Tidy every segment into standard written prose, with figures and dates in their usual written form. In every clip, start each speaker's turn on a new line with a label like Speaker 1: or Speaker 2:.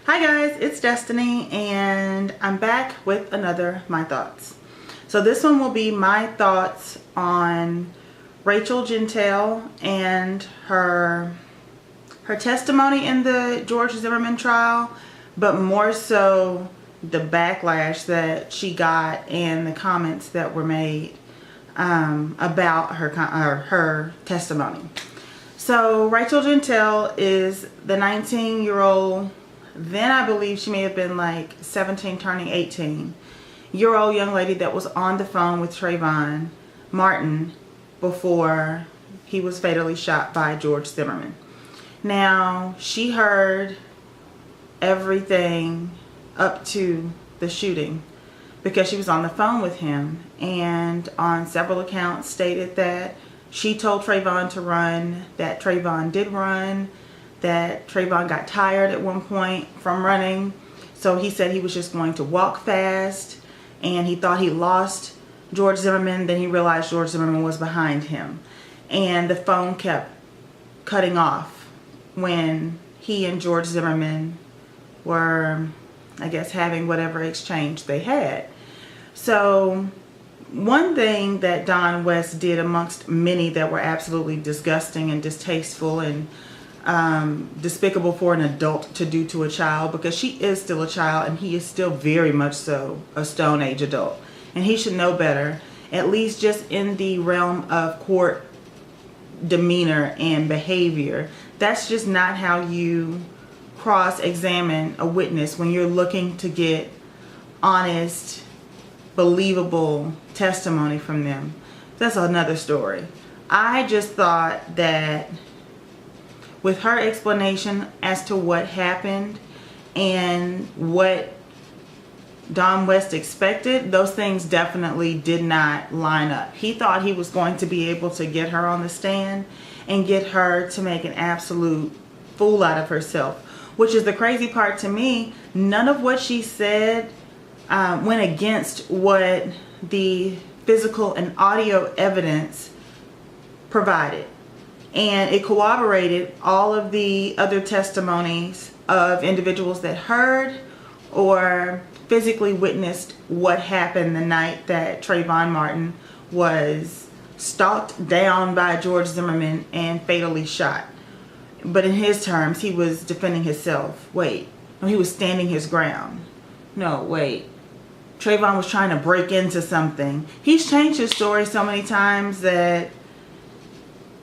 Speaker 1: Hi guys, it's Destiny and I'm back with another My Thoughts. So this one will be my thoughts on Rachel Jeantel and her testimony in the George Zimmerman trial, but more so the backlash that she got and the comments that were made about her testimony. So Rachel Jeantel is the 19-year-old, then I believe she may have been like 17 turning 18-year-old young lady that was on the phone with Trayvon Martin before he was fatally shot by George Zimmerman. Now, she heard everything up to the shooting because she was on the phone with him, and on several accounts stated that she told Trayvon to run, that Trayvon did run, that Trayvon got tired at one point from running, so he said he was just going to walk fast, and he thought he lost George Zimmerman. Then he realized George Zimmerman was behind him, and the phone kept cutting off when he and George Zimmerman were, I guess, having whatever exchange they had. So one thing that Dawn West did, amongst many that were absolutely disgusting and distasteful and despicable for an adult to do to a child, because she is still a child and he is still very much so a Stone Age adult, and he should know better, at least just in the realm of court demeanor and behavior. That's just not how you cross-examine a witness when you're looking to get honest, believable testimony from them. That's another story. I just thought that with her explanation as to what happened and what Dawn West expected, those things definitely did not line up. He thought he was going to be able to get her on the stand and get her to make an absolute fool out of herself, which is the crazy part to me. None of what she said went against what the physical and audio evidence provided. And it corroborated all of the other testimonies of individuals that heard or physically witnessed what happened the night that Trayvon Martin was stalked down by George Zimmerman and fatally shot. But in his terms, he was defending himself. Wait, no, he was standing his ground. No, wait. Trayvon was trying to break into something. He's changed his story so many times that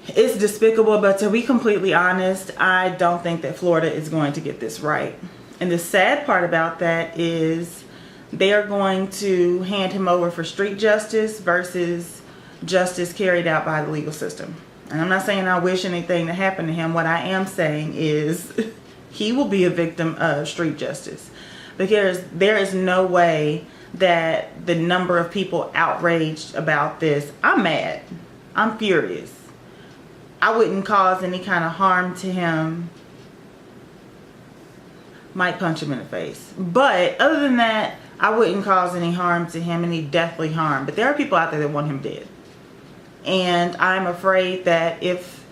Speaker 1: it's despicable, but to be completely honest, I don't think that Florida is going to get this right. And the sad part about that is they are going to hand him over for street justice versus justice carried out by the legal system. And I'm not saying I wish anything to happen to him. What I am saying is he will be a victim of street justice, because there is no way that the number of people outraged about this, I'm mad, I'm furious. I wouldn't cause any kind of harm to him. Might punch him in the face. But other than that, I wouldn't cause any harm to him, any deathly harm. But there are people out there that want him dead. And I'm afraid that if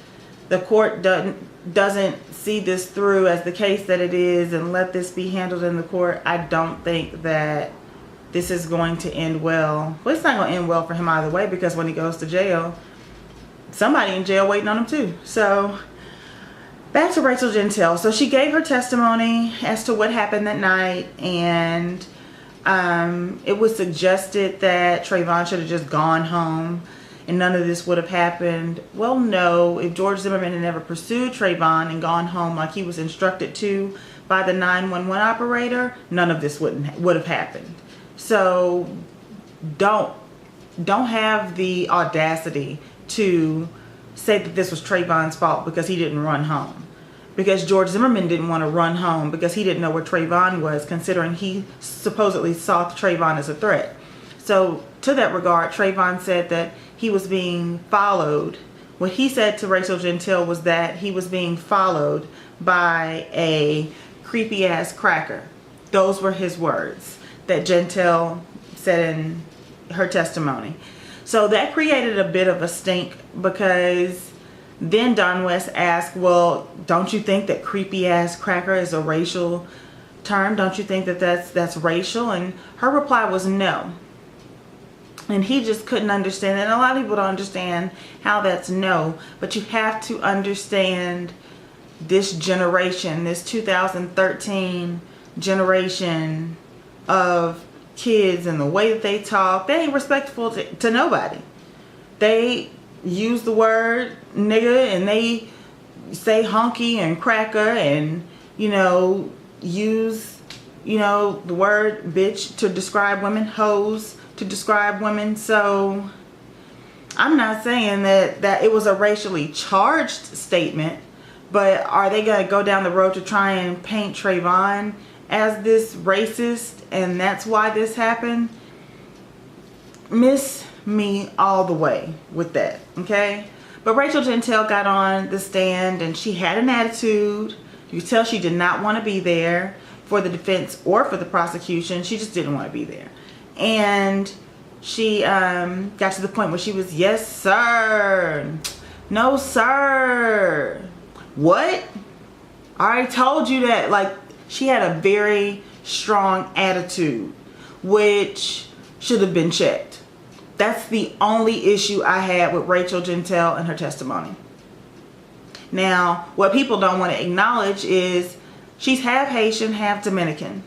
Speaker 1: the court doesn't see this through as the case that it is and let this be handled in the court, I don't think that this is going to end well. Well, it's not going to end well for him either way, because when he goes to jail, somebody in jail waiting on him too. So back to Rachel Jeantel. So she gave her testimony as to what happened that night, and it was suggested that Trayvon should have just gone home and none of this would have happened. Well, no. If George Zimmerman had never pursued Trayvon and gone home like he was instructed to by the 911 operator, none of this would have happened. So don't have the audacity to say that this was Trayvon's fault because he didn't run home. Because George Zimmerman didn't want to run home because he didn't know where Trayvon was, considering he supposedly saw Trayvon as a threat. So to that regard, Trayvon said that he was being followed. What he said to Rachel Jeantel was that he was being followed by a creepy ass cracker. Those were his words that Jeantel said in her testimony. So that created a bit of a stink, because then Dawn West asked, well, don't you think that creepy ass cracker is a racial term? Don't you think that that's racial? And her reply was no. And he just couldn't understand it. And a lot of people don't understand how that's no. But you have to understand this generation, this 2013 generation of kids, and the way that they talk. They ain't respectful to nobody. They use the word nigga, and they say honky and cracker, and use the word bitch to describe women, hoes to describe women. So I'm not saying that it was a racially charged statement, but are they going to go down the road to try and paint Trayvon as this racist, and that's why this happened? Miss me all the way with that, okay? But Rachel Jeantel got on the stand, and she had an attitude. You could tell she did not want to be there for the defense or for the prosecution. She just didn't want to be there. And she got to the point where she was, yes, sir. No, sir. What? I already told you that. Like, she had a very strong attitude, which should have been checked. That's the only issue I had with Rachel Jeantel and her testimony. Now, what people don't want to acknowledge is she's half Haitian, half Dominican.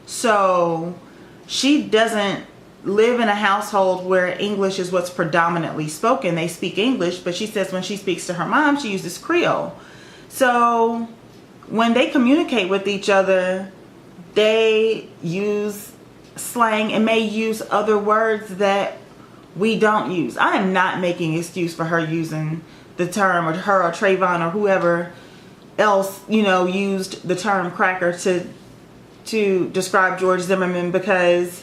Speaker 1: So she doesn't live in a household where English is what's predominantly spoken. They speak English, but she says when she speaks to her mom, she uses Creole. So when they communicate with each other, they use slang and may use other words that we don't use. I am not making excuse for her using the term, or her or Trayvon or whoever else, used the term cracker to describe George Zimmerman, because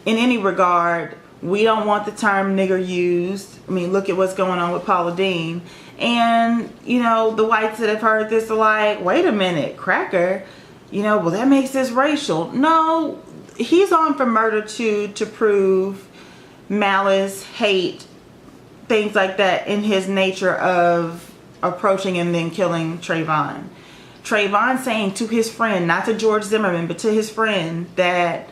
Speaker 1: in any regard, we don't want the term nigger used. I mean, look at what's going on with Paula Deen. And, the whites that have heard this are like, wait a minute, cracker, well, that makes this racial. No, he's on for murder to prove malice, hate, things like that in his nature of approaching and then killing Trayvon. Trayvon saying to his friend, not to George Zimmerman, but to his friend, that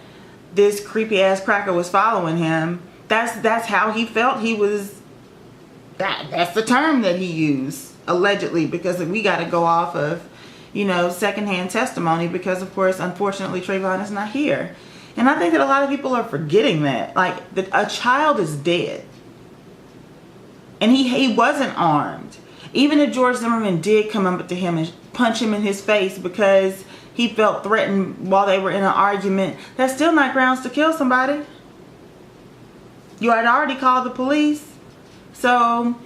Speaker 1: this creepy ass cracker was following him. That's how he felt. He was that's the term that he used, allegedly, because we got to go off of secondhand testimony, because of course, unfortunately, Trayvon is not here. And I think that a lot of people are forgetting that, like, a child is dead, and he wasn't armed. Even if George Zimmerman did come up to him and punch him in his face because he felt threatened while they were in an argument, that's still not grounds to kill somebody. You had already called the police. So,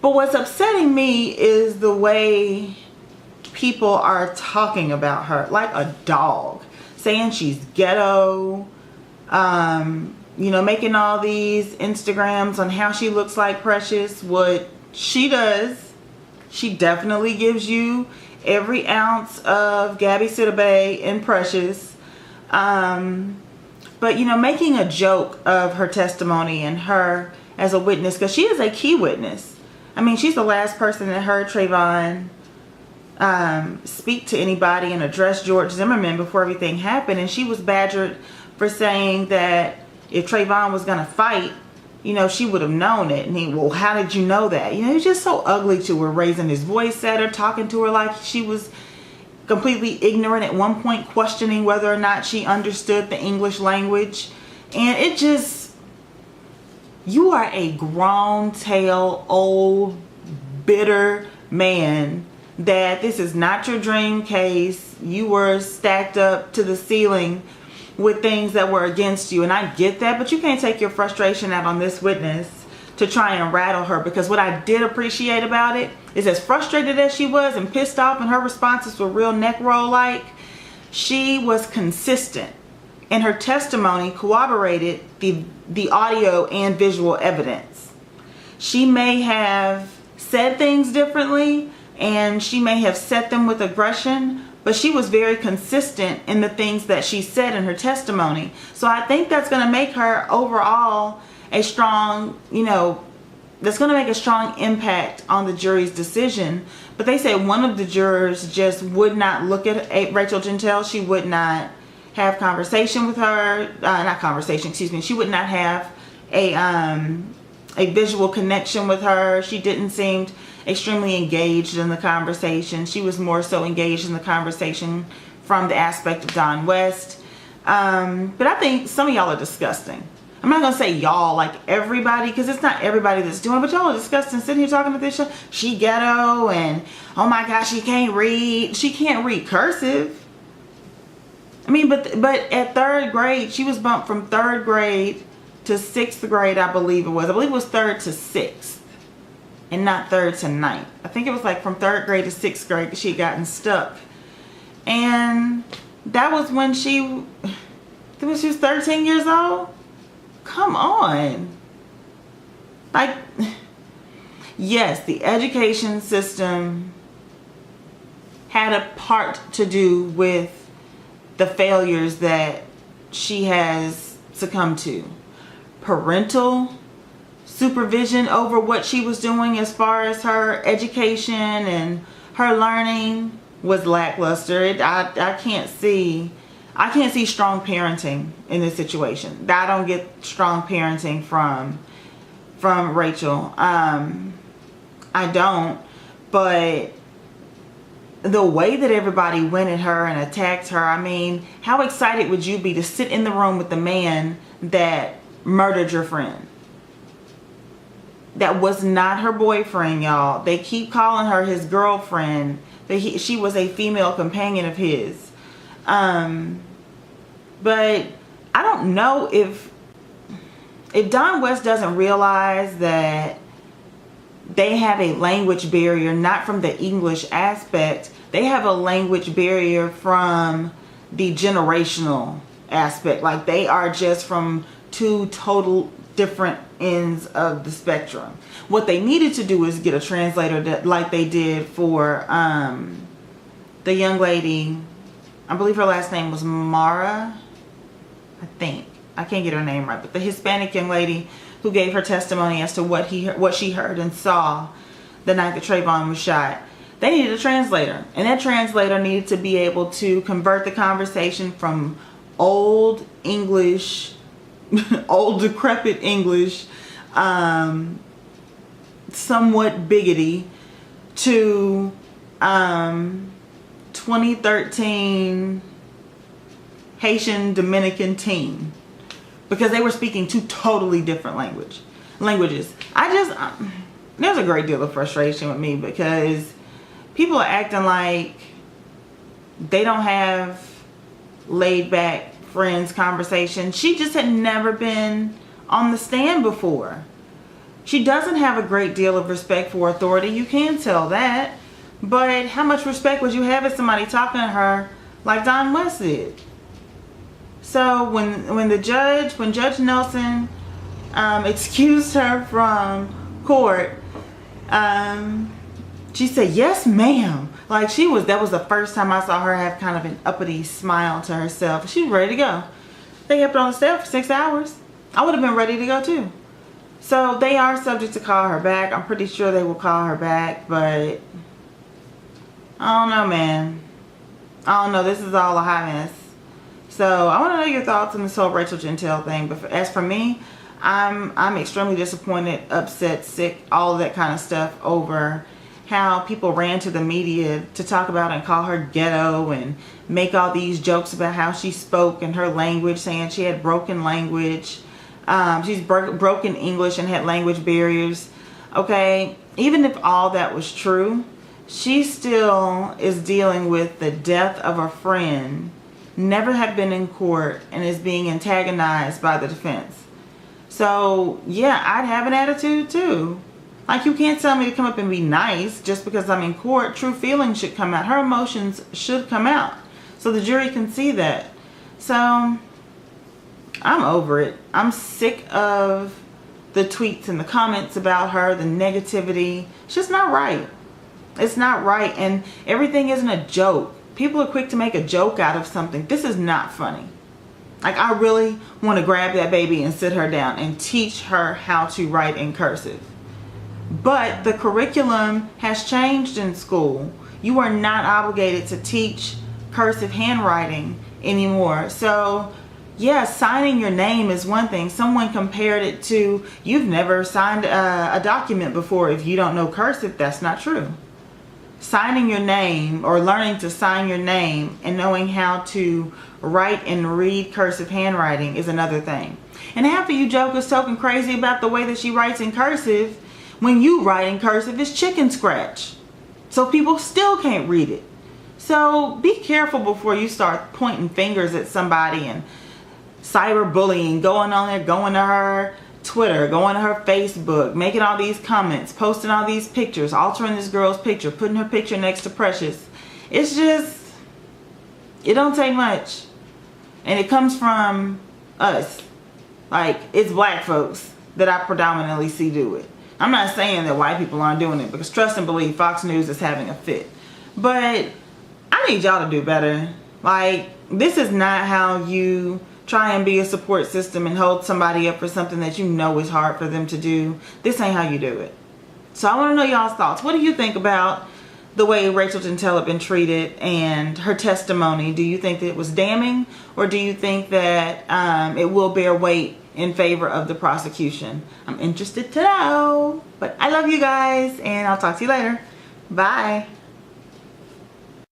Speaker 1: but what's upsetting me is the way people are talking about her like a dog, saying she's ghetto, making all these Instagrams on how she looks like Precious. What she does, she definitely gives you every ounce of Gabby Sidibe and Precious. But making a joke of her testimony and her as a witness, because she is a key witness. I mean, she's the last person that heard Trayvon speak to anybody and address George Zimmerman before everything happened. And she was badgered for saying that if Trayvon was going to fight, she would have known it. And well, how did you know that? He's just so ugly to her, raising his voice at her, talking to her like she was completely ignorant, at one point questioning whether or not she understood the English language. And it just, you are a grown tail, old, bitter man, that this is not your dream case. You were stacked up to the ceiling with things that were against you. And I get that, but you can't take your frustration out on this witness to try and rattle her. Because what I did appreciate about it is, as frustrated as she was and pissed off, and her responses were real neck roll like, she was consistent. And her testimony corroborated the audio and visual evidence. She may have said things differently, and she may have said them with aggression, but she was very consistent in the things that she said in her testimony. So I think that's going to make her overall a strong, that's going to make a strong impact on the jury's decision. But they say one of the jurors just would not look at Rachel Jeantel. She would not have conversation with her. Not conversation, excuse me. She would not have a visual connection with her. She didn't seem extremely engaged in the conversation. She was more so engaged in the conversation from the aspect of Don West. But I think some of y'all are disgusting. I'm not gonna say y'all like everybody, because it's not everybody that's doing it, but y'all are disgusting sitting here talking to this show. She ghetto, and oh my gosh, she can't read. She can't read cursive. I mean, but at 3rd grade, she was bumped from 3rd grade to 6th grade, I believe it was. I believe it was 3rd to 6th and not 3rd to 9th. I think it was like from 3rd grade to 6th grade because she had gotten stuck. And that was when she was 13 years old. Come on. Like, yes, the education system had a part to do with the failures that she has succumbed to. Parental supervision over what she was doing as far as her education and her learning was lackluster. I can't see strong parenting in this situation. I don't get strong parenting from Rachel. I don't. But the way that everybody went at her and attacked her, I mean, how excited would you be to sit in the room with the man that murdered your friend? That was not her boyfriend, y'all. They keep calling her his girlfriend. She was a female companion of his. But I don't know if Don West doesn't realize that they have a language barrier, not from the English aspect. They have a language barrier from the generational aspect. Like, they are just from two total different ends of the spectrum. What they needed to do is get a translator that, like they did for the young lady, I believe her last name was Mara, I think. I can't get her name right, but the Hispanic young lady who gave her testimony as to what she heard and saw the night that Trayvon was shot. They needed a translator, and that translator needed to be able to convert the conversation from old English, old decrepit English, somewhat bigoty, to 2013 Haitian Dominican teen, because they were speaking two totally different languages. There's a great deal of frustration with me because people are acting like they don't have laid back friends conversation. She just had never been on the stand before. She doesn't have a great deal of respect for authority. You can tell that. But how much respect would you have if somebody talking to her like Don West did? So when Judge Nelson excused her from court, she said, "Yes, ma'am." Like, that was the first time I saw her have kind of an uppity smile to herself. She was ready to go. They kept her on the step for 6 hours. I would have been ready to go too. So they are subject to call her back. I'm pretty sure they will call her back, but I don't know, man. I don't know. This is all a hot mess. So I want to know your thoughts on this whole Rachel Jeantel thing. But as for me, I'm extremely disappointed, upset, sick, all of that kind of stuff over how people ran to the media to talk about and call her ghetto and make all these jokes about how she spoke and her language, saying she had broken language. She's broken English and had language barriers. Okay, even if all that was true, she still is dealing with the death of a friend, never had been in court, and is being antagonized by the defense. So yeah, I'd have an attitude too. Like, you can't tell me to come up and be nice just because I'm in court. True feelings should come out. Her emotions should come out so the jury can see that. So I'm over it. I'm sick of the tweets and the comments about her, the negativity. It's just not right. It's not right. And everything isn't a joke. People are quick to make a joke out of something. This is not funny. Like, I really want to grab that baby and sit her down and teach her how to write in cursive. But the curriculum has changed in school. You are not obligated to teach cursive handwriting anymore. So yeah, signing your name is one thing. Someone compared it to, you've never signed a document before. If you don't know cursive, that's not true. Signing your name, or learning to sign your name and knowing how to write and read cursive handwriting, is another thing. And half of you jokers talking crazy about the way that she writes in cursive, when you write in cursive, it's chicken scratch. So people still can't read it. So be careful before you start pointing fingers at somebody and cyberbullying, going on there, going to her Twitter, going to her Facebook, making all these comments, posting all these pictures, altering this girl's picture, putting her picture next to Precious. It's just, it don't take much. And it comes from us. Like, it's black folks that I predominantly see do it. I'm not saying that white people aren't doing it, because trust and believe, Fox News is having a fit. But I need y'all to do better. Like, this is not how you try and be a support system and hold somebody up for something that you know is hard for them to do. This ain't how you do it. So I want to know y'all's thoughts. What do you think about the way Rachel Jeantel had been treated and her testimony? Do you think that it was damning, or do you think that it will bear weight in favor of the prosecution? I'm interested to know. But I love you guys, and I'll talk to you later. Bye.